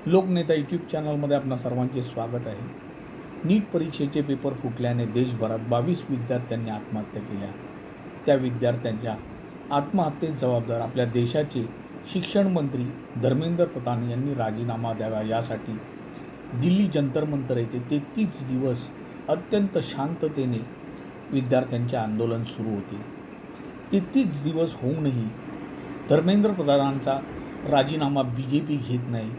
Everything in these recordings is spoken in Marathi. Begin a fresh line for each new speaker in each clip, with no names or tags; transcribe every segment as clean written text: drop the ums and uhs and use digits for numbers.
लोकनेता यूट्यूब चॅनलमध्ये आपणा सर्वांचे स्वागत आहे। नीट परीक्षेचे पेपर फुटल्याने देशभरात 22 विद्यार्थ्यांनी आत्महत्या केल्या। त्या विद्यार्थ्यांच्या आत्महत्येस जबाबदार आपल्या देशाचे शिक्षण मंत्री धर्मेंद्र प्रधान यांनी राजीनामा द्यावा, यासाठी दिल्ली जंतर मंतर येथे 33 दिवस अत्यंत शांततेने विद्यार्थ्यांचे आंदोलन सुरू होते। 33 दिवस होऊनही धर्मेंद्र प्रधानांचा राजीनामा बीजेपी घेत नाही।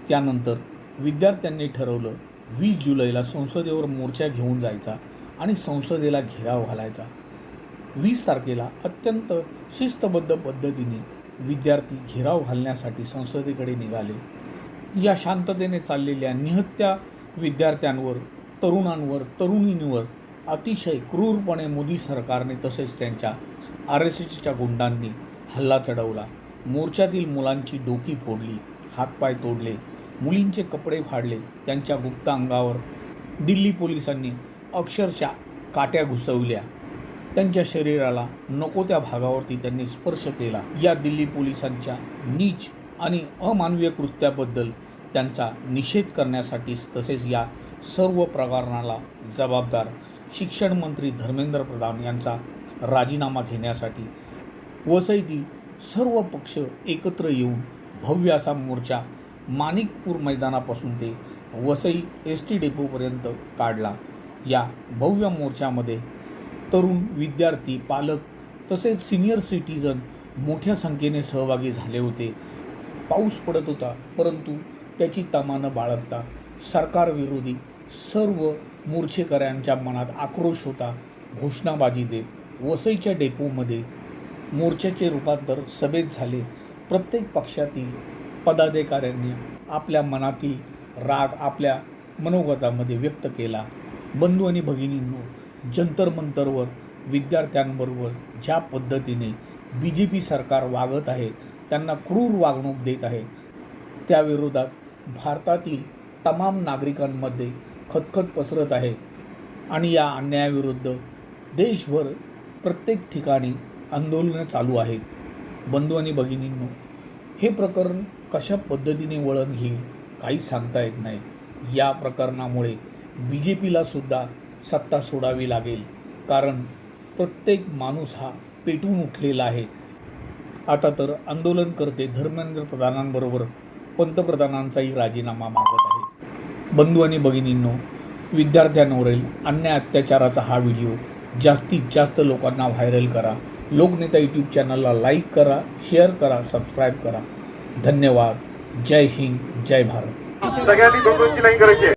त्यानंतर विद्यार्थ्यांनी ठरवलं 20 जुलैला संसदेवर मोर्चा घेऊन जायचा आणि संसदेला घेराव घालायचा। 20 तारखेला अत्यंत शिस्तबद्ध पद्धतीने विद्यार्थी घेराव घालण्यासाठी संसदेकडे निघाले। या शांततेने चाललेल्या निहत्या विद्यार्थ्यांवर, तरुणांवर, तरुणींवर अतिशय क्रूरपणे मोदी सरकारने तसेच त्यांच्या RSSच्या गुंडांनी हल्ला चढवला। मोर्चातील मुलांची डोकी फोडली, हातपाय तोडले, मुलींचे कपडे फाडले, त्यांच्या गुप्त अंगावर दिल्ली पोलिसांनी अक्षरशः काट्या घुसवल्या, त्यांच्या शरीराला नको त्या भागावरती त्यांनी स्पर्श केला। या दिल्ली पोलिसांच्या नीच आणि अमानवीय कृत्याबद्दल त्यांचा निषेध करण्यासाठी तसेच या सर्व प्रकरणाला जबाबदार शिक्षण मंत्री धर्मेंद्र प्रधान यांचा राजीनामा घेण्यासाठी वसईतील सर्व पक्ष एकत्र येऊन भव्य असा मोर्चा माणिकपूर मैदानापासून ते वसई ST डेपोपर्यंत काढला। या भव्य मोर्चामध्ये तरुण, विद्यार्थी, पालक तसेच सिनियर सिटीजन मोठ्या संख्येने सहभागी झाले होते। पाऊस पडत होता, परंतु त्याची तमा न बाळगता सरकारविरोधी सर्व मोर्चेकऱ्यांच्या मनात आक्रोश होता। घोषणाबाजी देत वसईच्या डेपोमध्ये मोर्चाचे रूपांतर सभेत झाले। प्रत्येक पक्षातील पदाधिकाऱ्यांनी आपल्या मनातील राग आपल्या मनोगतामध्ये व्यक्त केला। बंधू आणि भगिनींनो, जंतर मंतरवर विद्यार्थ्यांबरोबर ज्या पद्धतीने BJP सरकार वागत आहे, त्यांना क्रूर वागणूक देत आहे, त्याविरोधात भारतातील तमाम नागरिकांमध्ये खतखत पसरत आहे आणि या अन्यायाविरुद्ध देशभर प्रत्येक ठिकाणी आंदोलने चालू आहेत। बंधू आणि भगिनींनो, हे प्रकरण कशा पद्धतीने वळण घेईल काही सांगता येत नाही। या प्रकरणामुळे BJPला सुद्धा सत्ता सोडावी लागेल, कारण प्रत्येक माणूस हा पेटून उठलेला आहे। आता तर आंदोलनकर्ते धर्मेंद्र प्रधानांबरोबर पंतप्रधानांचाही राजीनामा मागत आहे। बंधू आणि भगिनींनो, विद्यार्थ्यांवरील अन्याय अत्याचाराचा हा व्हिडिओ जास्तीत जास्त लोकांना व्हायरल करा। लोकनेता यूट्यूब चॅनलला लाईक करा, शेअर करा, सबस्क्राईब करा। धन्यवाद। जय हिंद, जय भारत।
सगळ्यांनी दोन लाईन करायची।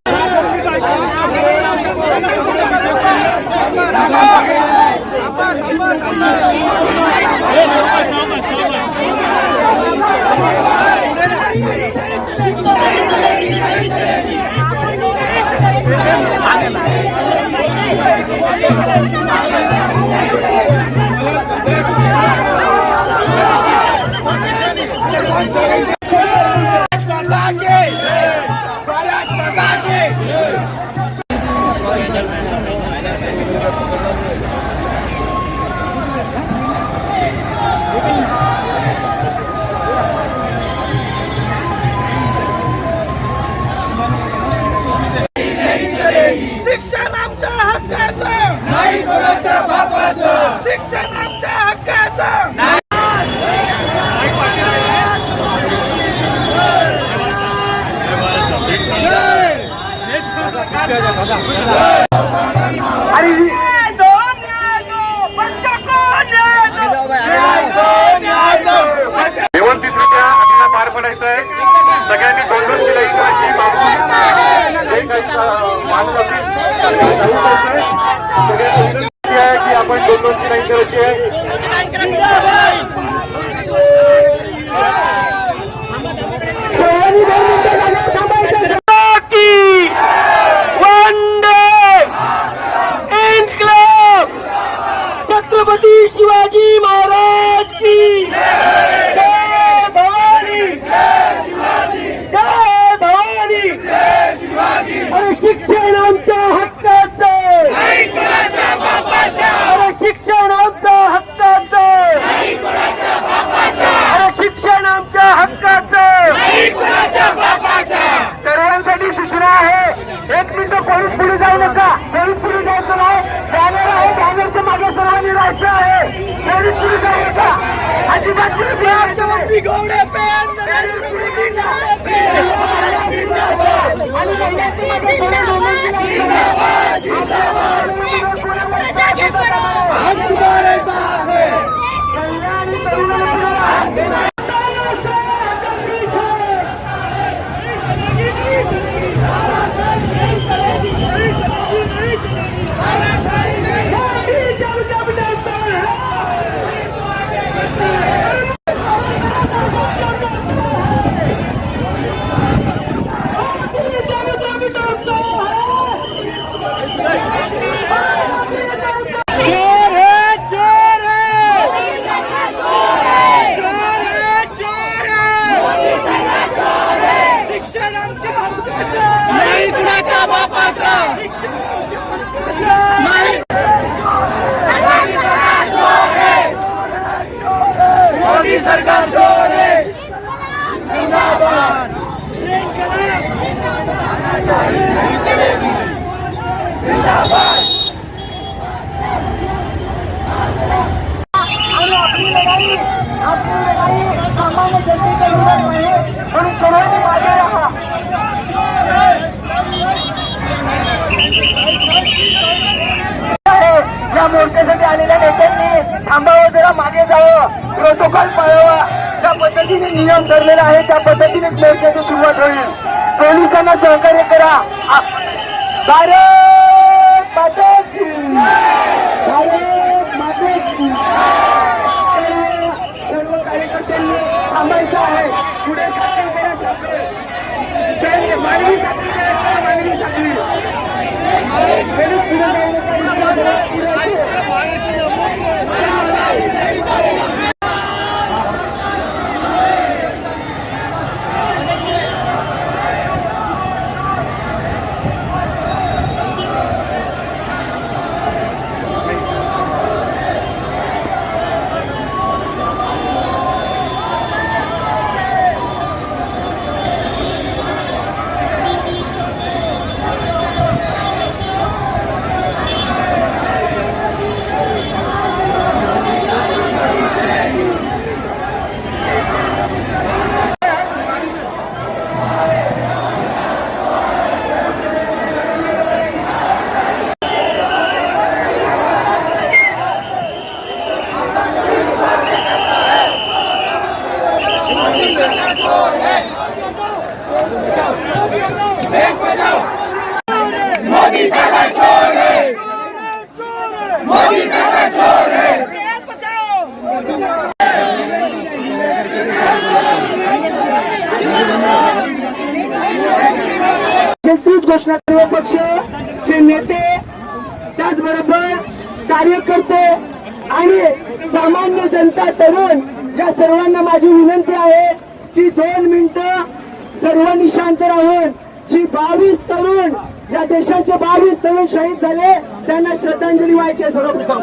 शिक्षण आमच्या हक्काचं नाही, कोणाच्या बापाचं। शिक्षण आमच्या हक्काचं नाही।
व्यवस्थितरित्या आपल्याला पार पडायचं आहे। सगळ्यांनी दोन शिलाई करायची। जे काही माणूस असतील की आपण दोन शिलाई करायची आहे।
छत्रपती शिवाजी महाराज की जय भवानी, जय भवानी। अरे शिक्षण आमच्या हक्काचं, अरे शिक्षण आमच्या हक्काचं। शिक्षण आमच्या हक्काचं नाही, कुणाच्या बापाचं शिक्षण आमच्या हक्काचं नाही. मोदी सरकार चोर है, जिंदाबाद.
आपली लढाई सामान्य जनतेच्या विरोधात आहे म्हणून सर्वांनी मागे राहा. या मोर्चासाठी आलेल्या नेत्यांनी थांबावं, जरा मागे जावं, प्रोटोकॉल पाळावा. ज्या पद्धतीने नियम ठरलेला आहे त्या पद्धतीनेच मोर्चाची सुरुवात होईल. पोलिसांना सहकार्य करा. भारत माता की भारत माता की. सर्व कार्यकर्त्यांनी थांबायचं आहे. पुढे मानवी साखळी मोदी सरकार चोर है, मोदी सरकार चोर है. तीच घोषणा सर्व पक्षाचे नेते, त्याचबरोबर कार्यकर्ते आणि सामान्य जनता, तरुण, या सर्वांना माझी विनंती आहे की 2 मिनिटं सर्वांनी शांत राहून जी 22 तरुण, या देशाचे 22 तरुण शहीद झाले त्यांना श्रद्धांजली व्हायची आहे. सर्वप्रथम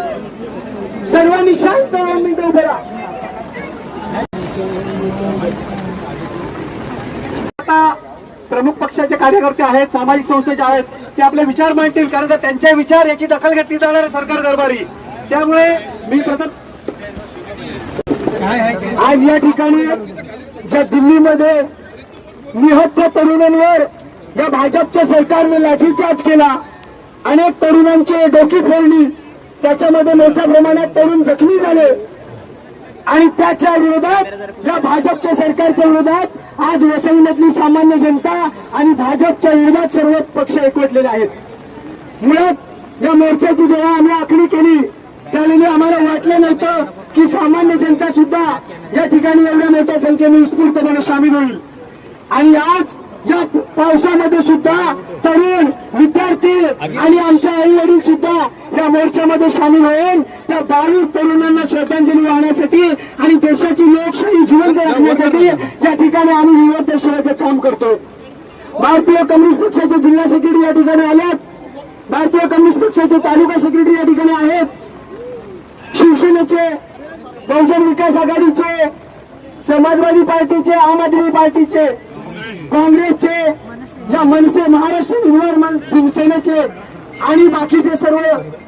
सर्वांनी शांत 2 मिनिटं उभे राहा. आता प्रमुख पक्षाचे कार्यकर्ते आहेत, सामाजिक संस्थेचे आहेत, ते आपले विचार मांडतील, कारण त्यांचे विचार याची दखल घेतली जाणार आहे सरकार दरबारी. त्यामुळे मी प्रथम आज या ठिकाणी ज्या दिल्लीमध्ये निहत्या तरुणांवर या भाजपच्या सरकारने लाठीचार्ज केला, अनेक तरुणांचे डोकी फोडली, त्याच्यामध्ये मोठ्या प्रमाणात तरुण जखमी झाले आणि त्याच्या विरोधात, या भाजपच्या सरकारच्या विरोधात आज वसईमधली सामान्य जनता आणि भाजपच्या विरोधात सर्व पक्ष एकवटलेले आहेत. मुळात या मोर्चाची जेव्हा आम्ही आखणी केली त्यावेळी आम्हाला वाटलं नव्हतं की सामान्य जनता सुद्धा या ठिकाणी एवढ्या मोठ्या संख्येने उत्स्फूर्तपणे सामील होईल. आणि आज या पावसामध्ये सुद्धा तरुण, विद्यार्थी आणि आमचे आई वडील सुद्धा या मोर्चामध्ये सामील होऊन त्या 22 तरुणांना श्रद्धांजली वाहण्यासाठी आणि देशाची लोकशाही जिवंत राखण्यासाठी या ठिकाणी आम्ही विरोध दर्शवायचं काम करतो. भारतीय कम्युनिस्ट पक्षाचे जिल्हा सेक्रेटरी या ठिकाणी आलेत, भारतीय कम्युनिस्ट पक्षाचे तालुका सेक्रेटरी या ठिकाणी आहेत, शिवसेनेचे, बहुजन विकास आघाडीचे, समाजवादी पार्टीचे, आम आदमी पार्टीचे, काँग्रेसचे, या मनसे, महाराष्ट्र निर्माण शिवसेनेचे आणि बाकीचे सर्व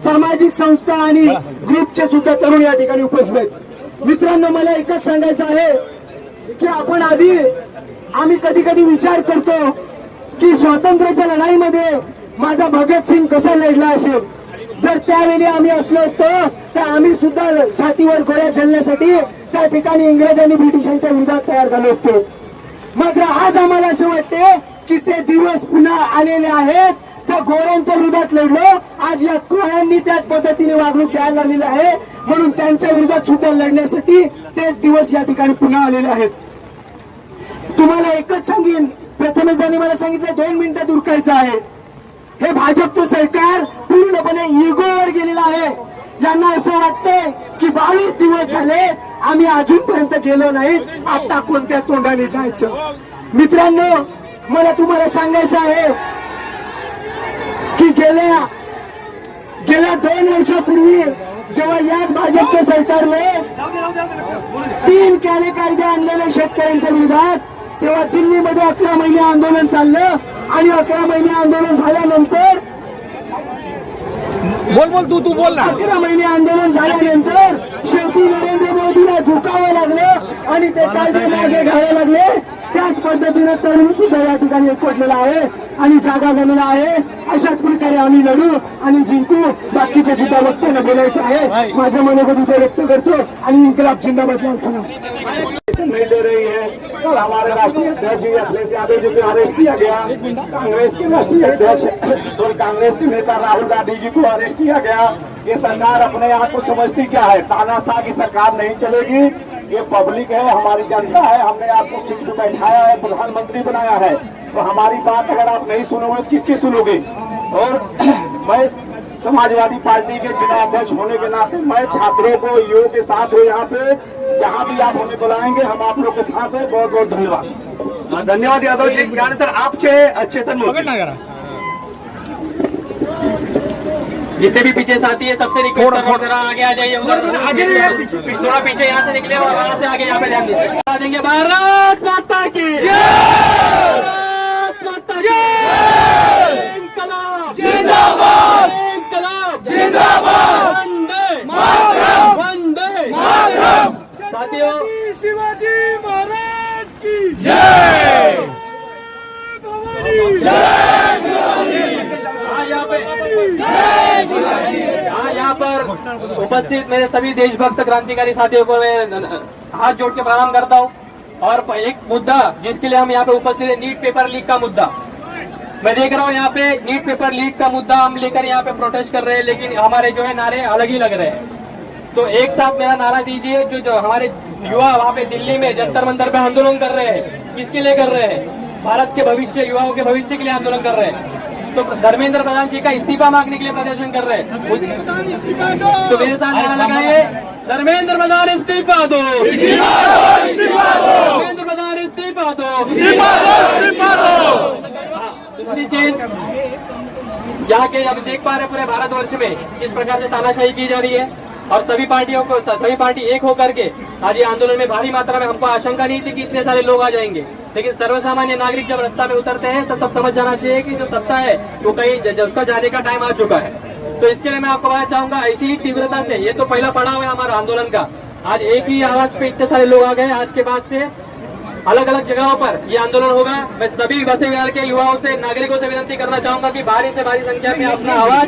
सामाजिक संस्था आणि ग्रुपचे सुद्धा तरुण या ठिकाणी उपस्थित आहेत. मित्रांनो, मला एकच सांगायचं आहे की आम्ही कधी कधी विचार करतो की स्वातंत्र्याच्या लढाईमध्ये माझा भगतसिंग कसा लढला असेल. जर त्यावेळी आम्ही असलो असतो तर आम्ही सुद्धा छातीवर गोळ्या झेलण्यासाठी त्या ठिकाणी इंग्रज आणि ब्रिटिशांच्या विरोधात तयार झालो असतो. मात्र आज आम्हाला असं वाटते की ते दिवस पुन्हा आलेले आहेत. त्या गोऱ्यांच्या विरोधात लढलो, आज या कोळ्यांनी त्याच पद्धतीने वागणूक द्यायला लागलेली आहे, म्हणून त्यांच्या विरोधात सुद्धा लढण्यासाठी तेच दिवस या ठिकाणी पुन्हा आलेले आहेत. तुम्हाला एकच सांगेन, प्रथमेश दानी मला सांगितलं 2 मिनिटात उरकायचं आहे. हे भाजपचं सरकार पूर्णपणे इगोवर गेलेलं आहे. यांना असं वाटतंय की 22 दिवस झाले आम्ही अजूनपर्यंत गेलो नाहीत, आता कोणत्या तोंडाने जायचं. मित्रांनो, मला तुम्हाला सांगायचं आहे की गेल्या 2 वर्षापूर्वी जेव्हा याच भाजपच्या सरकारने 3 काळे कायदे आणलेले शेतकऱ्यांच्या विरोधात, तेव्हा दिल्लीमध्ये 11 महिने आंदोलन चाललं आणि 11 महिने आंदोलन झाल्यानंतर
तू बोल ना.
11 महिने आंदोलन झाल्यानंतर शेवटी नरेंद्र मोदीला झुकावं लागलं आणि ते कायदे मागे घ्यावे लागले. त्याच पद्धतीने तरुण सुद्धा या ठिकाणी एकवटलेला आहे आणि जागा झालेला आहे. अशाच प्रकारे आम्ही लढू आणि जिंकू. बाकीचे सुद्धा वक्त्यांना बोलायचं आहे. माझं मनोगत इथे व्यक्त करतो आणि इन्कलाब जिंदाबाद म्हणतो. नहीं दे रही है. कल हमारे राष्ट्रीय अध्यक्ष जी अखिलेश यादव जी को अरेस्ट किया गया. कांग्रेस के राष्ट्रीय अध्यक्ष और कांग्रेस के नेता राहुल गांधी जी को अरेस्ट किया गया. ये सरकार अपने आप को समझती क्या है? तानाशाह की सरकार नहीं चलेगी. ये पब्लिक है, हमारी जनता है. हमने आपको सीट पर बैठाया है, प्रधानमंत्री बनाया है. तो हमारी बात अगर आप नहीं सुनोगे तो किसकी सुनोगे? और मैं समाजवादी पार्टी के जिला अध्यक्ष होने के नाते मैं छात्रों को, युवाओं के साथ हूँ. यहाँ पे जहाँ भी आप हमें बुलाएंगे हम आप लोग के साथ हैं. बहुत बहुत धन्यवाद.
धन्यवाद यादव जी. त्यानंतर आपचे चेतन मोदी.
जितने भी पीछे साथी है सबसे रिक्वेस्ट कर रहा हूं, जरा आगे आ जाइए. थोड़ा पीछे यहाँ से निकले और वहां से आगे यहाँ पे ध्यान दीजिए. देंगे भारत माता की जय. भारत माता की जय. इनकलाब जिंदाबाद. इनकलाब जिंदाबाद. वंदे मातरम. वंदे मातरम. साथियों,
शिवाजी महाराज की
जय. यहाँ पर उपस्थित मेरे सभी देशभक्त क्रांतिकारी साथियों को मैं हाथ जोड़ के प्रणाम करता हूँ. और एक मुद्दा जिसके लिए हम यहाँ पे उपस्थित है, नीट पेपर लीक का मुद्दा. मैं देख रहा हूँ यहाँ पे नीट पेपर लीक का मुद्दा हम लेकर यहाँ पे प्रोटेस्ट कर रहे हैं, लेकिन हमारे जो है नारे अलग ही लग रहे हैं. तो एक साथ मेरा नारा दीजिए. जो हमारे युवा वहाँ पे दिल्ली में जंतर मंतर पे आंदोलन कर रहे हैं, किसके लिए कर रहे हैं? भारत के भविष्य, युवाओं के भविष्य के लिए आंदोलन कर रहे हैं. तो धर्मेंद्र प्रधान जी का इस्तीफा मांगने के लिए प्रदर्शन कर रहे हैं. तो मेरे साथ नारा लगाइए, धर्मेंद्र प्रधान इस्तीफा दो. धर्मेंद्र प्रधान इस्तीफा दो. दूसरी चीज, यहाँ के अब देख पा रहे पूरे भारतवर्ष में किस प्रकार से तानाशाही की जा रही है, और सभी पार्टी एक होकर के आज ये आंदोलन में भारी मात्रा में, हमको आशंका नहीं थी कि इतने सारे लोग आ जाएंगे, लेकिन सर्वसामान्य नागरिक जब रास्ता में उतरते हैं तो सब समझ जाना चाहिए कि जो सत्ता है वो कहीं उसका जाने का टाइम आ चुका है. तो इसके लिए मैं आपको बताना चाहूंगा, ऐसी ही तीव्रता से, ये तो पहला पड़ाव है हमारा आंदोलन का. आज एक ही आवाज पे इतने सारे लोग आ गए. आज के बाद से अलग अलग जगहों पर ये आंदोलन होगा. मैं सभी वसई विहार के युवाओं से, नागरिकों से विनती करना चाहूंगा कि भारी से भारी संख्या में अपना आवाज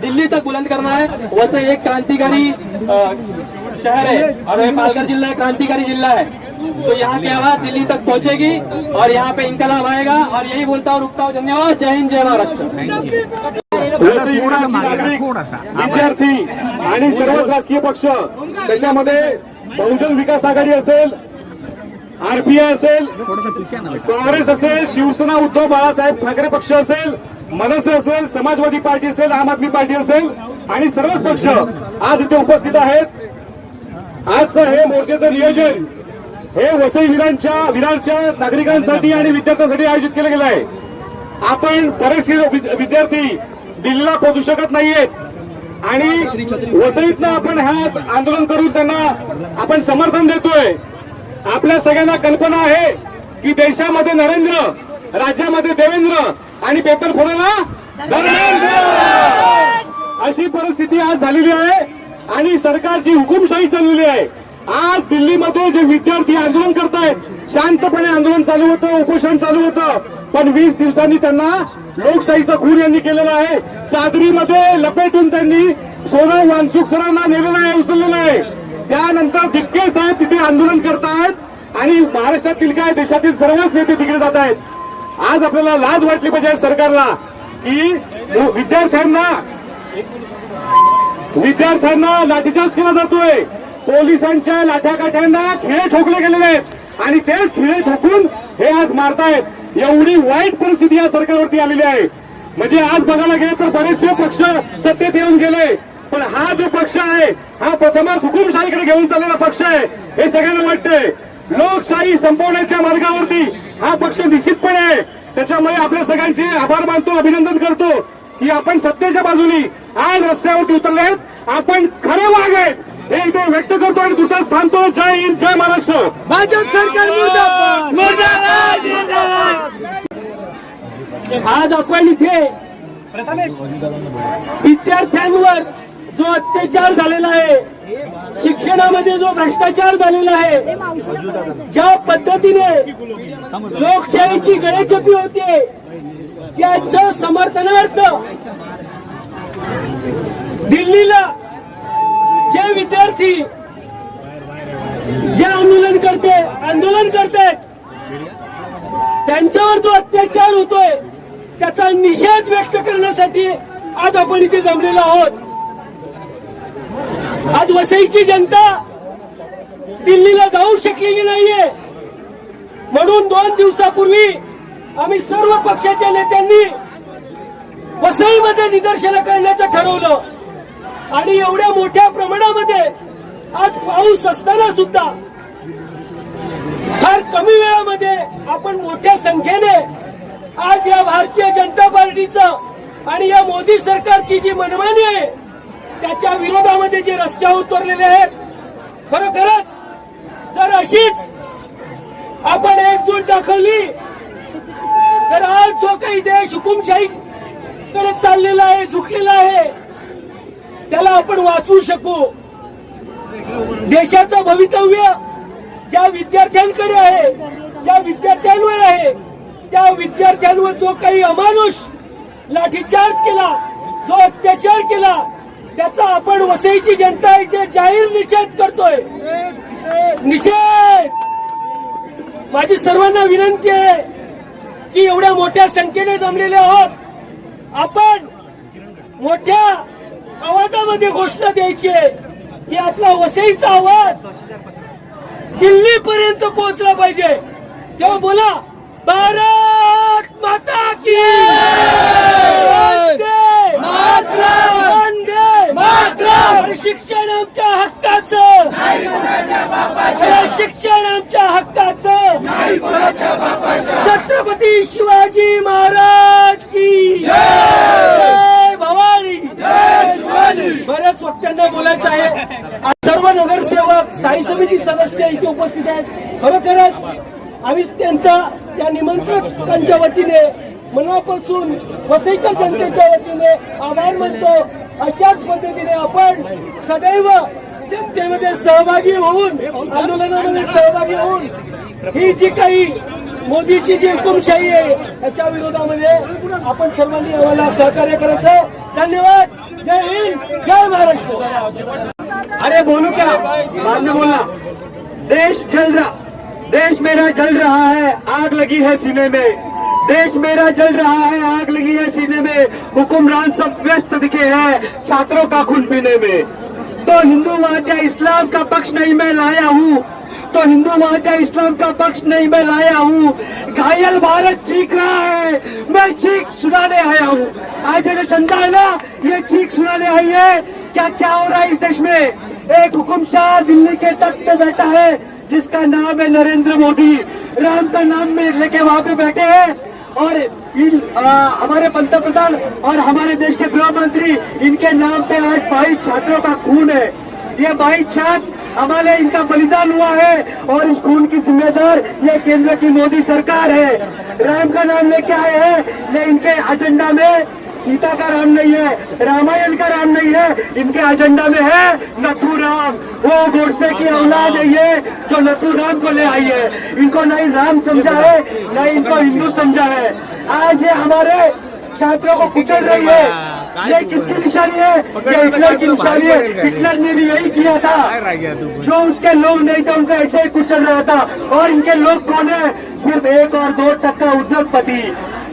दिल्ली तक बुलंद करना है. वसई एक क्रांतिकारी शहर है और पालघर जिला क्रांतिकारी जिला है. तो यहाँ की आवाज दिल्ली तक पहुँचेगी और यहाँ पे इनकलाब आएगा. और यही बोलता हूँ, रुकता हूँ. धन्यवाद. जय हिंद, जय महाराष्ट्र.
नागरिक, विद्यार्थी आणि सर्वच राजकीय पक्ष, त्याच्यामध्ये बहुजन विकास आघाडी असेल, आरपीआय असेल, काँग्रेस असेल, शिवसेना उद्धव बाळासाहेब ठाकरे पक्ष असेल, मनसे असेल, समाजवादी पार्टी असेल, आम आदमी पार्टी असेल आणि सर्वच पक्ष आज इथे उपस्थित आहेत. आजचं हे मोर्चाचं नियोजन हे वसई विरारच्या नागरिकांसाठी आणि विद्यार्थ्यांसाठी आयोजित केलं गेलं आहे. आपण बरेचसे विद्यार्थी दिल्लीला पोहोचू शकत नाहीयेत आणि वसईतनं आपण ह्या आंदोलन करून त्यांना आपण समर्थन देतोय. आपल्या सगळ्यांना कल्पना आहे की देशामध्ये नरेंद्र, राज्यामध्ये देवेंद्र आणि पेपर फोडायला धर्मेंद्र, अशी परिस्थिती आज झालेली आहे आणि सरकारची हुकुमशाही चाललेली आहे. आज दिल्लीमध्ये जे विद्यार्थी आंदोलन करतायत, शांतपणे आंदोलन चालू होतं, उपोषण चालू होतं, पण 20 दिवसांनी त्यांना लोकशाहीचा खून यांनी केलेला आहे. चादरीमध्ये लपेटून त्यांनी सोनम वांगचुक सरांना नेलेलं आहे, उचललेलं आहे. त्यानंतर दिग्गे साहेब तिथे आंदोलन करतायत आणि महाराष्ट्रातील काय देशातील सर्वच नेते तिकडे जात आहेत. आज आपल्याला लाज वाटली पाहिजे सरकारला की विद्यार्थ्यांना लाठीचार्ज केला जातोय, पोलिसांच्या लाठ्याकाठ्यांना खिळे ठोकले गेलेले आहेत आणि तेच खिळे ठोकून हे आज मारतायत. एवढी वाईट परिस्थिती या सरकारवरती आलेली आहे. म्हणजे आज बघायला गेले तर बरेचसे पक्ष सत्तेत येऊन गेले, पण हा जो पक्ष आहे हा प्रथमच हुकुमशाहीकडे घेऊन चाललेला पक्ष आहे हे सगळ्यांना वाटतंय. लोकशाही संपवण्याच्या मार्गावरती हा पक्ष निश्चितपणे आहे. त्याच्यामुळे आपल्या सगळ्यांचे आभार मानतो, अभिनंदन करतो की आपण सत्तेच्या बाजूनी आज रस्त्यावरती उतरले आहेत. आपण खरे वाघ आहेत हे इथे व्यक्त करतो आणि तुर्तास थांबतो. जय हिंद, जय महाराष्ट्र.
भाजप सरकार मुर्दाबाद, मुर्दाबाद, मुर्दाबाद.
आज आपण इथे विद्यार्थ्यांवर जो अत्याचार झालेला आहे, शिक्षणामध्ये जो भ्रष्टाचार झालेला आहे, ज्या पद्धतीने लोकशाहीची गळेचेपी होते, त्याच्या समर्थनार्थ दिल्लीला जे विद्यार्थी जे आंदोलन करतायत त्यांच्यावर जो अत्याचार होतोय त्याचा निषेध व्यक्त करण्यासाठी आज आपण इथे जमलेलो आहोत. आज वसईची जनता दिल्लीला जाऊ शकलेली नाहीये, म्हणून 2 दिवसापूर्वी आम्ही सर्व पक्षाच्या नेत्यांनी वसईमध्ये निदर्शनं करण्याचं ठरवलं आणि एवढ्या मोठ्या प्रमाणामध्ये आज पाऊस असताना सुद्धा फार कमी वेळामध्ये आपण मोठ्या संख्येने आज या भारतीय जनता पार्टीचं आणि या मोदी सरकारची जी मनमानी आहे त्याच्या विरोधामध्ये जे रस्त्यावर उतरलेले आहेत, खरोखरच जर अशीच आपण एकजूट दाखवली तर आज जो काही देश हुकुमशाहीकडे चाललेला आहे, झुकलेला आहे, त्याला आपण वाचवू शकू. देशाचं भवितव्य ज्या विद्यार्थ्यांकडे आहे, ज्या विद्यार्थ्यांवर आहे, त्या विद्यार्थ्यांवर जो काही अमानुष लाठीचार्ज केला, जो अत्याचार केला, त्याचा आपण वसईची जनता इथे जाहीर निषेध करतोय. निषेध. माझी सर्वांना विनंती आहे की एवढ्या मोठ्या संख्येने जमलेले आहोत, आपण मोठ्या आवाजामध्ये घोषणा द्यायची आहे की आपला वसईचा आवाज दिल्लीपर्यंत पोहोचला पाहिजे. तेव्हा बोला, भारत माता की वंदे मातरम. शिक्षण आमच्या हक्काचं, शिक्षण आमच्या हक्काचं. छत्रपती शिवाजी महाराज की जय. भवानी. बऱ्याच वक्त्यांना बोलायचं आहे. सर्व नगरसेवक, स्थायी समिती सदस्य इथे उपस्थित आहेत. खरोखरच आम्ही त्यांचा त्या निमंत्रकांच्या वतीने मनापासून वसईकर जनतेच्या वतीने आभार मानतो. अशाच पद्धतीने आपण सदैव जनतेमध्ये सहभागी होऊन, आंदोलनामध्ये सहभागी होऊन ही जी काही मोदीची जी हुकुमशाही आहे त्याच्या विरोधामध्ये आपण सर्वांनी आम्हाला सहकार्य करायचं. धन्यवाद. जय हिंद, जय महाराष्ट्र.
अरे बोलू क्या, बाद में बोलना. देश मेरा जल रहा है, आग लगी है सीने में. देश मेरा जल रहा है, आग लगी है सीने में. हुक्मरान सब व्यस्त दिखे हैं छात्रों का खून पीने में. तो हिंदूवाद या इस्लाम का पक्ष नहीं मैं लाया हूँ, तो हिंदूवाद या इस्लाम का पक्ष नहीं मैं लाया हूँ. घायल भारत चीख रहा है, मैं चीख सुनाने आया हूँ. आज जो चंदा है ना, ये चीख सुनाने आई है. क्या हो रहा है इस देश में. एक हुकुमशाह दिल्ली के तख्त पे बैठा है जिसका नाम है नरेंद्र मोदी. राम का नाम में लेके वहां पे बैठे हैं और हमारे पंतप्रधान और हमारे देश के गृह मंत्री, इनके नाम पे आज 22 छात्रों का खून है. ये 22 छात्र हमारे इनका बलिदान हुआ है और इस खून की जिम्मेदार ये केंद्र की मोदी सरकार है. राम का नाम लेके आए हैं, ये इनके एजेंडा में
सीता का राम नहीं है, रामायण का राम नहीं है, इनके एजेंडा में है नथुराम। वो गोडसे की औलाद है ये जो नथुराम को ले आई है। इनको नहीं राम समझा है, नहीं इनको हिंदू समझा है। आज ये हमारे छात्रों को कुचल रही है। ये किसकी निशानी है? ये हिटलर की निशानी है। हिटलर ने भी यही किया था। जो उसके लोग नहीं थे उनको ऐसे ही कुचल रहा था। और इनके लोग कौन है? सिर्फ 1 और 2% उद्योगपति।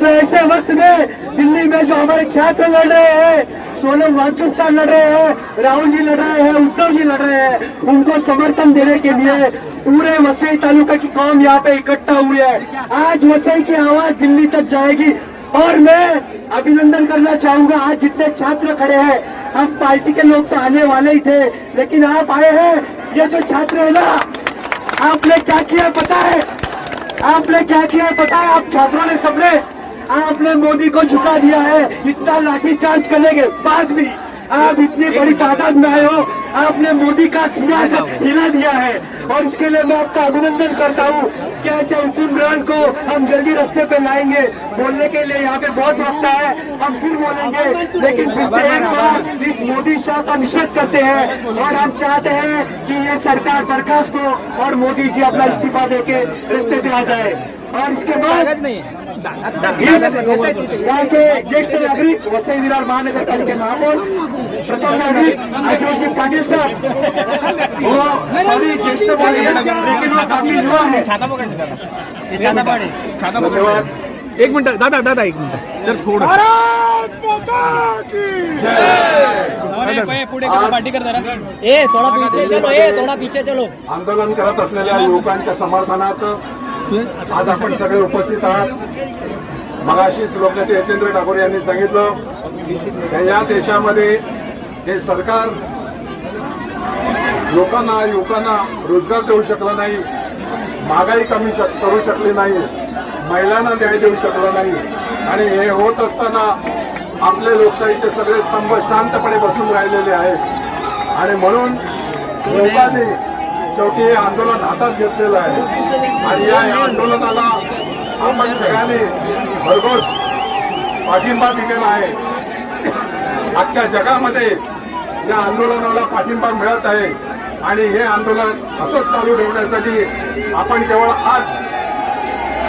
तो ऐसे वक्त में दिल्ली में जो हमारे छात्र लड़ रहे हैं, सोनम वांगचुक साहब लड़ रहे हैं, राहुल जी लड़ रहे हैं, उद्धव जी लड़ रहे हैं, उनको समर्थन देने के लिए पूरे वसई तालुका की कौम यहाँ पे इकट्ठा हुई है। आज वसई की आवाज दिल्ली तक जाएगी। और मैं अभिनंदन करना चाहूंगा, आज जितने छात्र खड़े हैं, हम पार्टी के लोग तो आने वाले ही थे, लेकिन आप आए हैं। ये जो छात्र है ना, आपने क्या किया पता है? आपने क्या किया पता है? आप छात्रों ने सबने आपने मोदी को झुका दिया है। इतना लाठीचार्ज करने के बाद भी आप इतनी बड़ी तादाद में आए हो, आपने मोदी का सिंहासन हिला दिया है। और इसके लिए मैं आपका अभिनंदन करता हूँ। क्या हुक्मरान को हम जल्दी रास्ते पे लाएंगे। बोलने के लिए यहाँ पे बहुत वक्त है, हम फिर बोलेंगे, लेकिन फिर से एक बार इस मोदी शाह का निषेध करते हैं। और हम चाहते हैं कि ये सरकार बर्खास्त हो और मोदी जी अपना इस्तीफा देके रास्ते पे आ जाए। और इसके बाद यहाँ के ज्येष्ठ नागरिक वसई विरार महानगरपालिके महापौर प्रथम नागरिक अजयजी पाटील साहब, वो सॉरी ज्येष्ठ नागरिक लेकिन वो काफी युवा है। धन्यवाद।
एक मिनिट दादा एक मिनिट तर थोडं
पार्टी कर जरा। ए थोड़ा पीछे चलो, थोड़ा पीछे चलो।
आंदोलन करत असलेल्या युवकांच्या समर्थनात आज आपण सगळे उपस्थित आहात। मगाशीच लोकनेते यतेंद्र ठाकूर यांनी सांगितलं की या देशामध्ये हे सरकार लोकांना युवकांना रोजगार देऊ शकलं नाही, महागाई कमी करू शकली नाही, महिलांना न्याय देऊ शकलं नाही। आणि हे होत असताना आपले लोकशाहीचे सगळे स्तंभ शांतपणे बसून राहिलेले आहेत। आणि म्हणून लोकांनी शेवटी हे आंदोलन हातात घेतलेलं आहे। आणि या आंदोलनाला आपण सगळ्यांनी भरघोस पाठिंबा दिलेला आहे। अख्ख्या जगामध्ये या आंदोलनाला पाठिंबा मिळत आहे। आणि हे आंदोलन असंच चालू ठेवण्यासाठी आपण केवळ आज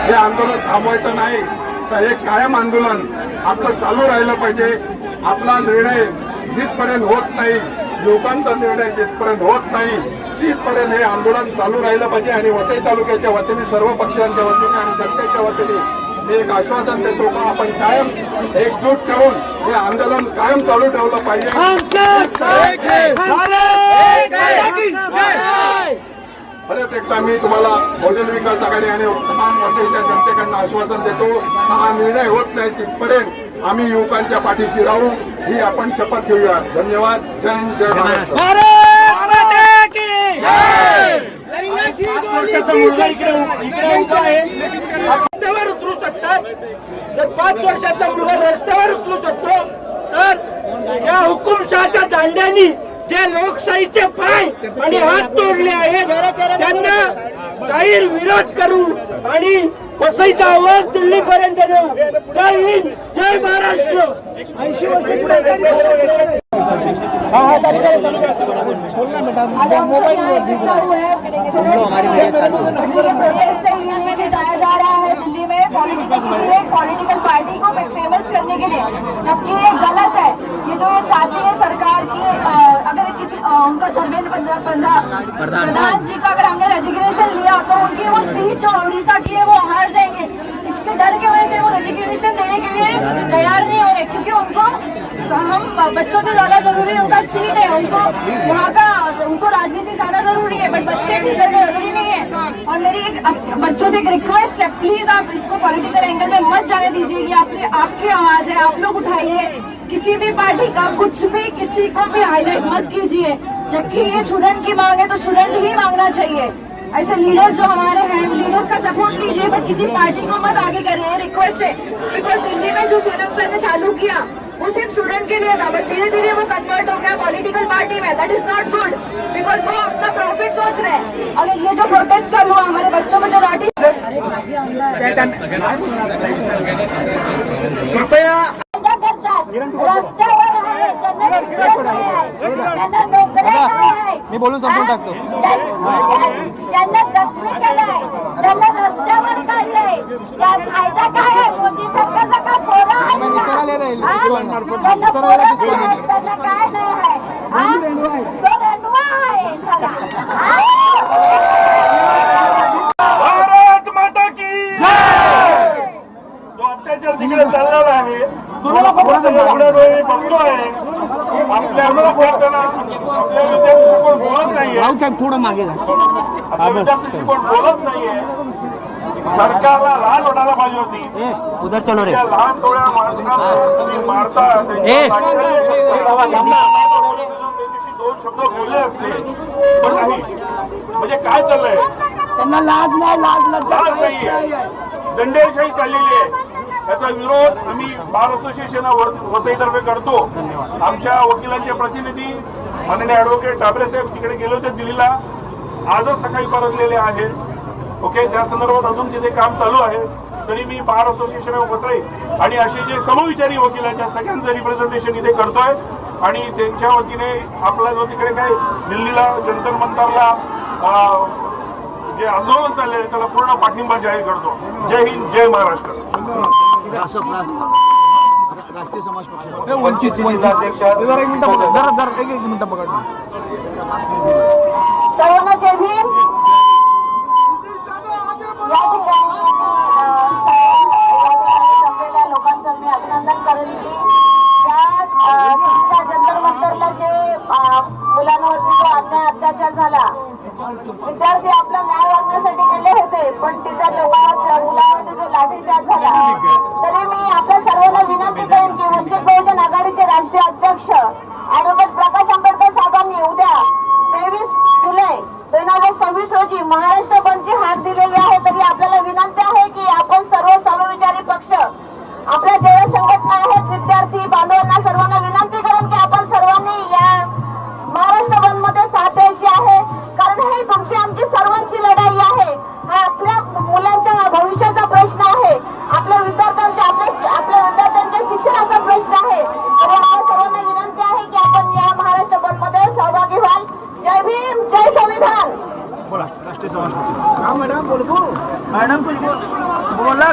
हे आंदोलन थांबवायचं नाही, तर हे कायम आंदोलन आपलं चालू राहिलं पाहिजे। आपला निर्णय जिथपर्यंत होत नाही, लोकांचा निर्णय जिथपर्यंत होत नाही, तिथपर्यंत हे आंदोलन चालू राहिलं पाहिजे। आणि वसई तालुक्याच्या वतीने, सर्व पक्षांच्या वतीने आणि जनतेच्या वतीने मी एक आश्वासन देतो का आपण कायम एकजूट करून हे आंदोलन कायम चालू ठेवलं पाहिजे। परत एकदा मी तुम्हाला बहुजन विकास आघाडी आणि तमाम वसईच्या जनतेकडनं आश्वासन देतो, हा निर्णय होत नाही तिथपर्यंत आम्ही युवकांच्या पाठीशी राहू, ही आपण शपथ घेऊया। धन्यवाद। जय हिंद, जय महाराष्ट्र।
रस्त्यावर उतरू शकतात। जर 5 वर्षाचा मुलगा रस्त्यावर उतरू शकतो, तर या हुकुमशहाच्या दांड्यांनी जे लोकशाहीचे पाय आणि हात तोडले आहेत त्यांना जाहीर विरोध करू आणि वसईचा आवाज दिल्लीपर्यंत नेऊ। जय हिंद, जय महाराष्ट्र। 80 वर्ष
जाया जा रहा है दिल्ली में पॉलिटिकल पार्टी को फेमस करने के लिए, जबकि ये गलत है। ये जो ये चाहती है सरकार की, अगर किसी उनका धर्मेंद्र प्रधान जी का अगर हमने रेजिग्नेशन लिया तो उनकी वो सीट जो उड़ीसा की है वो हार जाएंगे। इसके डर की वजह से वो रेजिग्नेशन देने के लिए तैयार नहीं हो रहे, क्योंकि उनको हम बच्चों से ज्यादा जरूरी उनका सीट है, उनको वहाँ का उनको राजनीति ज्यादा जरूरी है, बट बच्चे फ्यूचर में जरूरी नहीं है। और मेरी एक बच्चों से एक रिक्वेस्ट है, प्लीज आप इसको पॉलिटिकल एंगल में मत जाने दीजिए। ये आपकी आवाज है, आप लोग उठाइए। किसी भी पार्टी का कुछ भी किसी को भी हाईलाइट मत कीजिए, जबकि ये स्टूडेंट की मांग है तो स्टूडेंट ही मांगना चाहिए। ऐसे लीडर जो हमारे हैं, लीडर्स का सपोर्ट लीजिए, बट किसी पार्टी को मत आगे करिए, रिक्वेस्ट है। बिकॉज दिल्ली में जो सोनम सर ने चालू किया वो सिर्फ स्टूडेंट के लिए था, बट धीरे धीरे वो कन्वर्ट हो गया पॉलिटिकल पार्टी में। That is not good, because वो अपना प्रॉफिट सोच रहे हैं। अगर ये जो प्रोटेस्ट कर हुआ हमारे बच्चों में जो लाठी,
कृपया
रस्त्यावर आहे, त्यांना शिक्षण नाही आहे, त्यांना नोकऱ्या नाही आहे.
मी बोलून संपून टाकतो.
त्यांना जखमी केलंय, त्यांना रस्त्यावर काढलंय. त्या फायदा काय आहे? मोदी सरकारचा का पोरं आहेत का? हा? त्यांना पोरं नाही आहेत, त्यांना काय नाही आहे? हा? तो रेंडवा आहे साला. हा?
भारत माता की जो अत्याचार तिकडे चाललेला आहे एवढ्या बघतो आहे आपल्या विद्यार्थ्यांना आपल्या विद्यार्थ्यांशी कोण बोलत नाहीये
थोडं मागे
आपल्या विद्यार्थ्यांशी कोण बोलत नाहीये सरकारला लहान वाटायला पाहिजे होती
उधर चलो रे.
त्या लहान थोड्या माणसांना तुम्ही मारता दोन शब्द बोलले असते पण नाही म्हणजे काय चाललंय
त्यांना लाज नाही, लाज
लाज नाहीये दंडेशाही चाललेली आहे याचा विरोध आम्ही बार असोसिएशन वसईतर्फे करतो. आमच्या वकिलांचे प्रतिनिधी माननीय ॲडव्होकेट डाबरे साहेब तिकडे गेले होते दिल्लीला आजच सकाळी परतलेले आहेत. ओके त्या संदर्भात अजून तिथे काम चालू आहे. तरी मी बार असोसिएशन ऑफ वसई आणि असे जे समविचारी वकील आहेत त्या सगळ्यांचं रिप्रेझेंटेशन इथे करतोय आणि त्यांच्या वतीने आपला जो तिकडे काय दिल्लीला जंतर मंतरला जे आंदोलन चालले आहे त्याला पूर्ण पाठिंबा जाहीर करतो. जय हिंद जय महाराष्ट्र.
राष्ट्रीय समाज पक्ष
वंचित
अध्यक्ष
जरा एक मिनिट पकड.
सर्वांना जय भीम. या ठिकाणी जमलेल्या लोकांचं मी अभिनंदन करेन की या जंतर मंतरला जे मुलांवरती जो अन्याय अत्याचार झाला विद्यार्थी आपला न्याय मागण्यासाठी गेले होते पण तिथल्या लोकांवर मुलांवरती जो लाठीचार्ज झाला तरी मी आपल्या सर्वांना विनंती करेन की वंचित बहुजन आघाडीचे राष्ट्रीय अध्यक्ष ॲडव्होकेट प्रकाश आंबेडकर साहेबांनी उद्या 23 जुलै 2026 रोजी महाराष्ट्र बंदची हाक दिलेली आहे. तरी आपल्याला विनंती आहे की आपण सर्व समविचारी पक्ष आपल्या जेवढ्या संघटना आहेत विद्यार्थी बांधवांना सर्वांना विनंती करेन की आपण सर्वांनी या महाराष्ट्र बंद मध्ये साथ द्यायची आहे. कारण ही तुमची आमची सर्वांची लढाई आहे. हा आपल्या मुलांच्या भविष्याचा प्रश्न आहे. आपल्या विद्यार्थ्यांच्या शिक्षणाचा प्रश्न आहे. तरी आपल्या सर्वांना विनंती आहे की आपण या महाराष्ट्र बंद मध्ये सहभागी व्हाल. जय भीम जय संविधान.
राष्ट्रीय समाज पक्ष मॅडम बोला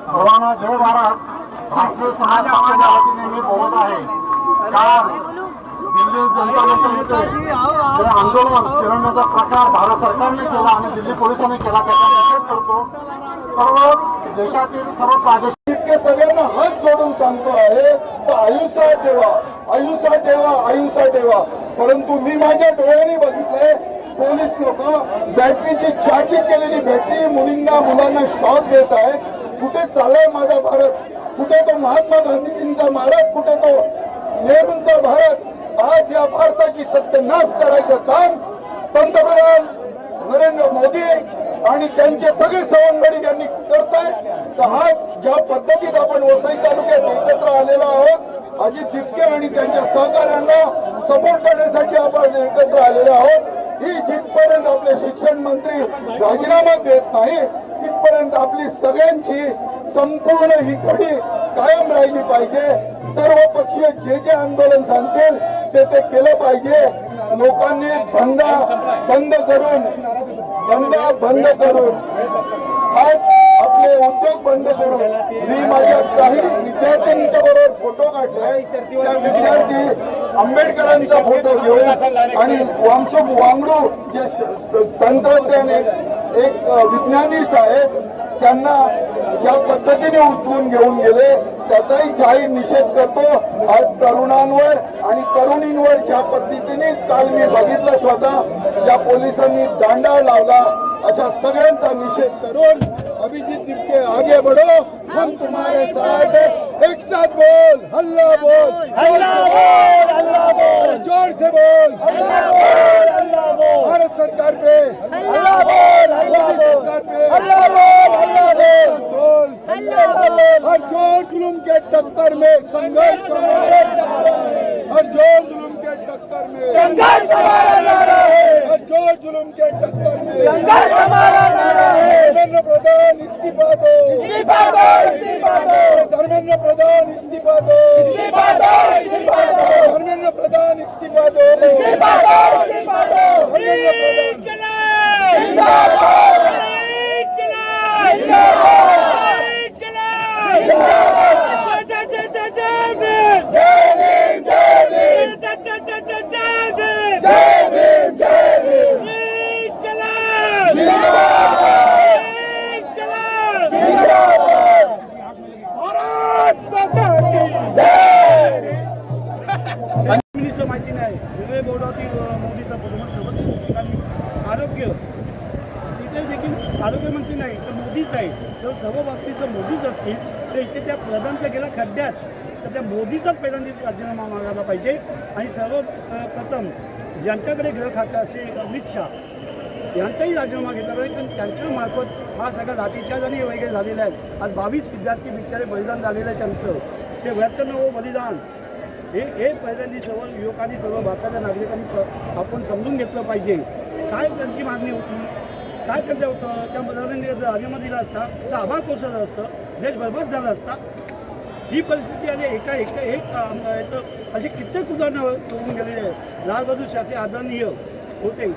सर्वांना जय भारत. भारतीय समाज पक्षाच्या वतीने मी बोलत आहे. काल दिल्ली जनता मंतरमध्ये जे आंदोलन चिरडण्याचा प्रकार भारत सरकारने केला आणि दिल्ली पोलिसांनी केला त्याचा निषेध करतो. सर्व देशातील सर्व प्रादेशिक
सगळ्यांना हात जोडून सांगतो आहे तर अहिंसा ठेवा, अहिंसा ठेवा, अहिंसा ठेवा. परंतु मी माझ्या डोळ्यांनी बघितलंय पोलीस लोक बॅटरीची चार्जिंग केलेली बॅटरी मुलांना शॉक देत आहे. कुठे चाललाय माझा भारत? कुठे तो महात्मा गांधीजींचा भारत? कुठे तो नेहरूंचा भारत? आज या भारताची सत्यानाश करायचं काम पंतप्रधान नरेंद्र मोदी आणि त्यांचे सगळे सवंगडी यांनी करतायत. तर आज ज्या पद्धतीत आपण वसई तालुक्यात एकत्र आलेलो आहोत अजित दिपके आणि त्यांच्या सहकार्यांना सपोर्ट करण्यासाठी आपण एकत्र आलेलो आहोत. ही जिथपर्यंत आपले शिक्षण मंत्री राजीनामा देत नाही तिथपर्यंत आपली सगळ्यांची संपूर्ण ही घडी कायम राहिली पाहिजे. सर्व पक्षीय जे जे आंदोलन सांगतील ते केलं पाहिजे. लोकांनी धंदा बंद करून आज आपले उद्योग बंद करून मी माझ्या काही विद्यार्थ्यांच्या बरोबर फोटो काढलाय. त्या विद्यार्थी आंबेडकरांचा फोटो घेऊन आणि वामचूक वांगडू जे तंत्रज्ञान एक विज्ञानी आहेत त्यांना ज्या पद्धतीने उचलून घेऊन गेले त्याचाही जाहीर निषेध करतो. आज तरुणांवर आणि तरुणींवर ज्या पद्धतीने काल मी बघितलं स्वतः ज्या पोलिसांनी दांडा लावला अशा सगळ्यांचा निषेध करून अभिजीत दिपके आगे बढ़ो, हम तुम्हारे साथ हैं. एक साथ बोल हल्ला बोल, हल्ला बोल, हल्ला बोल, जोर से बोल, हल्ला बोल, हल्ला बोल, भारत सरकार पे हल्ला बोल, हल्ला बोल, सरकार पे हल्ला बोल, हल्ला बोल, हल्ला बोल. हर जोर जुल्म के टक्कर में संघर्ष हमारा नारा है. हर जोर जुल्म के टक्कर में संघर्ष हमारा नारा है. हर जोर जुल्म के टक्कर में संघर्ष हमारा नारा है. धर्मेंद्र प्रधान इस्तीफा दो, इस्तीफा दो, इस्तीफा दो. धर्मेंद्र
धर्मेंद्र प्रधान इस्तीफा दो, धर्मेंद्र प्रधान इस्तीफा दो, धर्मेंद्र प्रधान
मिनिस्टर माहिती नाही रेल्वे बोर्डावरती मोदीचा बहुमत सर्वस्वी ठिकाणी आरोग्य तिथे देखील आरोग्यमंत्री नाही तर मोदीच आहे. तर सर्व बाबतीत जर मोदीच असतील तर इथे त्या प्रधानच्या गेल्या खड्ड्यात तर त्या मोदीचाच पहिल्यांदा राजीनामा मागायला पाहिजे. आणि सर्वप्रथम ज्यांच्याकडे गृह खातं असेल अमित शहा यांचाही राजीनामा घेतला पाहिजे. कारण त्यांच्या मार्फत हा सगळा लाठीचार्ज आणि वगैरे झालेला आहे. आज 22 विद्यार्थी बिचारे बलिदान झालेलं आहे त्यांचं. ते व्यर्थ न बलिदान हे पहिल्यांदा सर्व युवकांनी सर्व भारताच्या नागरिकांनी आपण समजून घेतलं पाहिजे. काय त्यांची मागणी होती, काय त्यांचं होतं. त्या प्रधानांनी जर राजीनामा दिला असता तर आभार कोसळलं असतं, देश बरबाद झाला असता. ही परिस्थिती आणि एक असे कित्येक उदाहरणं होऊन गेलेले आहेत. लालबहादूर शास्त्री आदरणीय होते,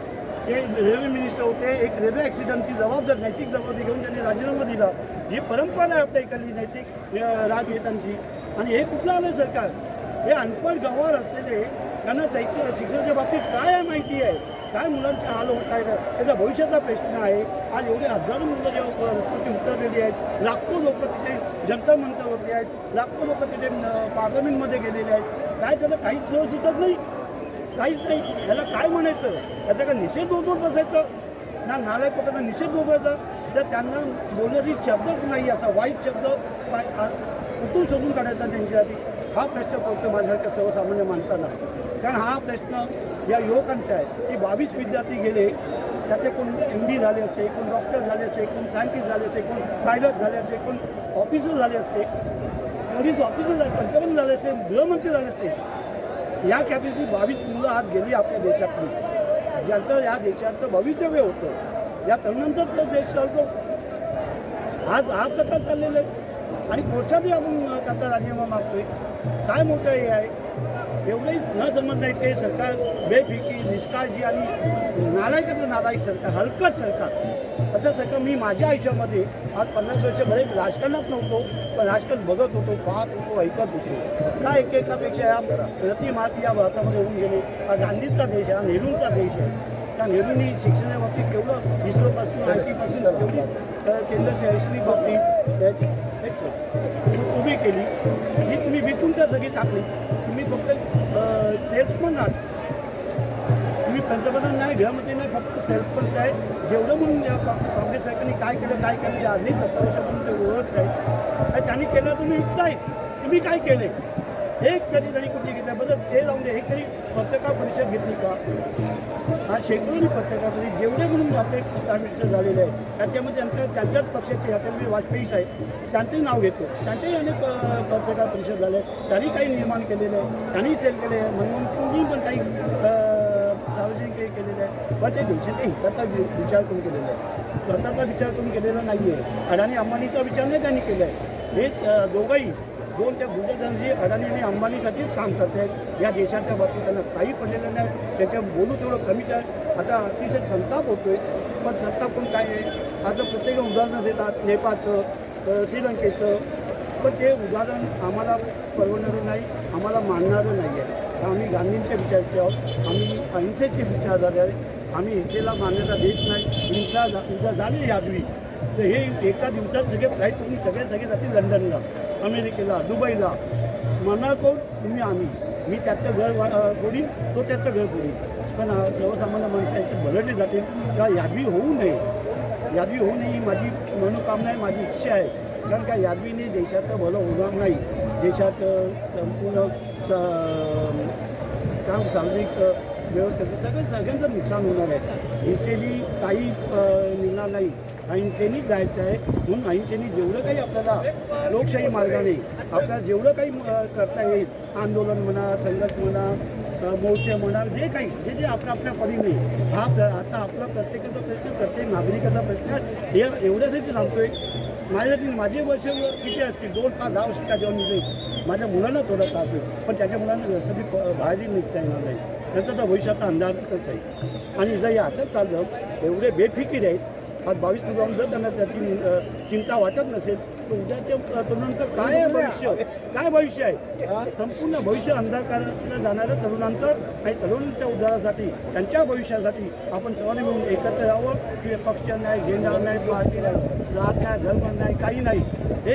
ते रेल्वे मिनिस्टर होते. एक रेल्वे ॲक्सिडेंटची नैतिक जबाबदारी घेऊन त्यांनी राजीनामा दिला. ही परंपरा आहे आपल्या इकडली नैतिक राजनेत्यांची. आणि हे कुठलं आलं सरकार? हे अनपढ गंवार असलेले त्यांना शिक्षणाच्या बाबतीत काय माहिती आहे, काय मुलांचे हाल होत आहेत, त्याचा भविष्याचा प्रश्न आहे. आज एवढे हजारो मुलं जेव्हा रस्त्यावरती उतरलेली आहेत, लाखो लोक तिथे जंतर मंतरवरती आहेत, लाखो लोक तिथे पार्लमेंटमध्ये गेलेले आहेत. काय त्याला काहीच सहज शिकत नाही, काहीच नाही. याला काय म्हणायचं? त्याचा काय निषेध बोलत बसायचं ना? नालायक पकडा निषेध बोलायचा तर त्यांना बोलण्याची शब्दच नाही. असा वाईट शब्द कुठून शोधून काढायचा त्यांच्यासाठी? हा प्रश्न पडतो माझ्यासारख्या सर्वसामान्य माणसाला. कारण हा प्रश्न या युवकांचा आहे की 22 विद्यार्थी गेले, त्यातले कोण MD झाले असते, कोण डॉक्टर झाले असते, कोण सायंटिस्ट झाले असते, कोण पायलट झाले असते, कोण ऑफिसर झाले असते, पोलीस ऑफिसर झाले, पंतप्रधान झाले असते, गृहमंत्री झाले असते. या कॅपॅसिटी 22 मुलं आज गेली आपल्या देशातली, ज्यांचं या देशाचं भवितव्य होतं. या तरुणांचाच देश चालतो. आज हा प्रकार चाललेला आहे आणि कोर्टातही आपण त्याचा राजीनामा मागतोय. काय मोठं हे आहे? एवढंही न समज नाही ते सरकार बेफिकी, निष्काळजी आणि नालायक सरकार, हलकट सरकार. असं सरकार मी माझ्या आयुष्यामध्ये आज 50 वर्ष बरेच राजकारणात नव्हतो, पण राजकारण बघत होतो, पाहत होतो, ऐकत होतो. काय एकेकापेक्षा या प्रतिमाती या भारतामध्ये होऊन गेले. हा गांधीचा देश आहे, हा नेहरूंचा देश आहे. त्या नेहरूंनी शिक्षणाच्या बाबतीत केवढं इस्रोपासून IT पासून केवढी केंद्र शैक्षणिक बाबतीत उभी केली. ही तुम्ही विकून त्या सगळी टाकली. तुम्ही फक्त सेल्समन आहात. तुम्ही पंतप्रधान नाही, गृहमंत्री नाही, फक्त सेल्समन आहे. जेवढं म्हणून या काँग्रेस सरकारने काय केलं ते आजही 17 वर्षापासून ते ओळखत आहे. त्यांनी केलं तुम्ही विकताय. तुम्ही काय केले? एक तरी त्यांनी कुठली घेतल्या बदल ते जाऊन दे. एक तरी पत्रकार परिषद घेतली का? आज शेकडोनी पत्रकार परिषद जेवढे म्हणून आपले पत्रकार झालेले आहेत त्याच्यामध्ये त्यांच्याच पक्षाचे अटल वाजपेयी साहेब त्यांचंही नाव घेतो. त्यांच्याही अनेक पत्रकार परिषद झाले. त्यांनी काही निर्माण केलेलं आहे, त्यांनी सेल केले आहे. मनमोहन सिंगनी पण काही सार्वजनिक काही केलेलं आहे. पण ते देशाच्या हिताचा विचार करून केलेला आहे, स्वतःचा विचार करून केलेला नाही आहे. अडाणी अंबानीचा विचार नाही त्यांनी केला आहे. हे दोघंही त्या गुजरातांची अडाणी आणि अंबानीसाठीच काम करत आहेत. या देशाच्या बाबतीत त्यांना काही पडलेलं नाही. त्याच्या बोलू तेवढं कमीच आहे. आता अतिशय संताप होतो आहे. पण संताप पण काय आहे? आता प्रत्येक उदाहरणं देतात नेपाळचं, श्रीलंकेचं. पण ते उदाहरण आम्हाला परवडणारं नाही, आम्हाला मानणारं नाही आहे. आम्ही गांधींचे विचारचे आहोत, आम्ही अहिंसेचे विचारधारे आहे. आम्ही हिंसेला मान्यता देत नाही. हिंसा झाली यादवी तर हे एका दिवसात सगळे फ्लाईट करून सगळे जातील लंडनला, अमेरिकेला, दुबईला. म्हणणार कोण? तुम्ही आम्ही. मी त्याचं घर फोडीन, तो त्याचं घर फोडीन. पण सर्वसामान्य माणसं याच्यात भरडले जातील का यादवी होऊ नये. यादवी होऊ नये ही माझी मनोकामना आहे, माझी इच्छा आहे. कारण का यादवीने देशाचं भलं होणार नाही. देशात संपूर्ण काम सार्वजनिक व्यवस्थेचं सगळ्यांचं नुकसान होणार आहे. हिंसेनी काही निघणार नाही. अहिंसेनीच जायचं आहे. म्हणून अहिंसेनी जेवढं काही आपल्याला लोकशाही मार्गाने आपल्याला जेवढं काही करता येईल, आंदोलन म्हणा, संघर्ष म्हणा, मोर्चे म्हणा, जे काही जे आपल्या परीने हा आता आपला प्रत्येकाचा प्रश्न, प्रत्येक नागरिकाचा प्रश्न हे एवढ्यासाठी सांगतोय माझ्यासाठी माझे वर्ष किती असतील 2, 5, 10 वर्ष का जेव्हा निघेल माझ्या मुलांना थोडा त्रास होईल, पण त्याच्या मुलांना जसं बाहेरही निघता येणार नाही. त्यांचा तर भविष्याचा अंधारच आहे. आणि जर हे असंच चाललं एवढे बेफिकीर आहेत, आज 22 जाऊन जर त्यांना त्याची चिंता वाटत नसेल तर उद्याच्या तरुणांचं काय भविष्य आहे? संपूर्ण भविष्य अंधकारात जाणाऱ्या तरुणांचं आणि तरुणांच्या उद्धारासाठी त्यांच्या भविष्यासाठी आपण सर्वांनी मिळून एकत्र यावं. की पक्ष नाही, झेंडा नाही, पार्टी नाही, जात नाही, धर्म नाही, काही नाही.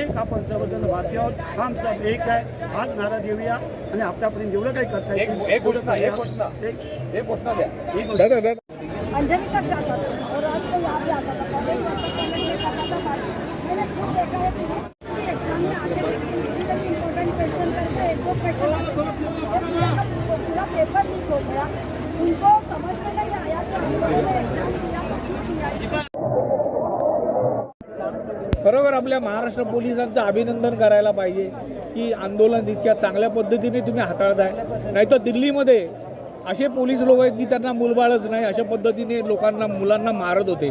एक आपण सर्वजण भारतीय आहोत, हम सब एक आहे. आज नारा देऊया आणि आपल्यापर्यंत जेवढं काही करता येईल
एक घोषणा द्या.
अंजनी तक जाता था और आज तो यहाँ पे आता था। पहले एक वर्ष पहले ये खाता था बात। मैंने खुद देखा है कि एग्जाम में आगे फिजिकली इम्पोर्टेंट क्वेश्चन करके एक दो क्वेश्चन पूरा पेपर मिस हो गया। उनको समझ में नहीं आया कि उन्होंने एग्जाम दिया तो क्यों दिया।
खरोखर आपल्या महाराष्ट्र पोलिसांचं अभिनंदन करायला पाहिजे की आंदोलन इतक्या चांगल्या पद्धतीने तुम्ही हाताळताय. नाही तर दिल्लीमध्ये असे पोलीस लोक आहेत की त्यांना मुलबाळच नाही, अशा पद्धतीने मुलांना मारत होते.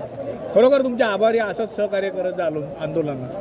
खरोखर तुमचे आभारी, असंच सहकार्य करत जा आंदोलनाचं.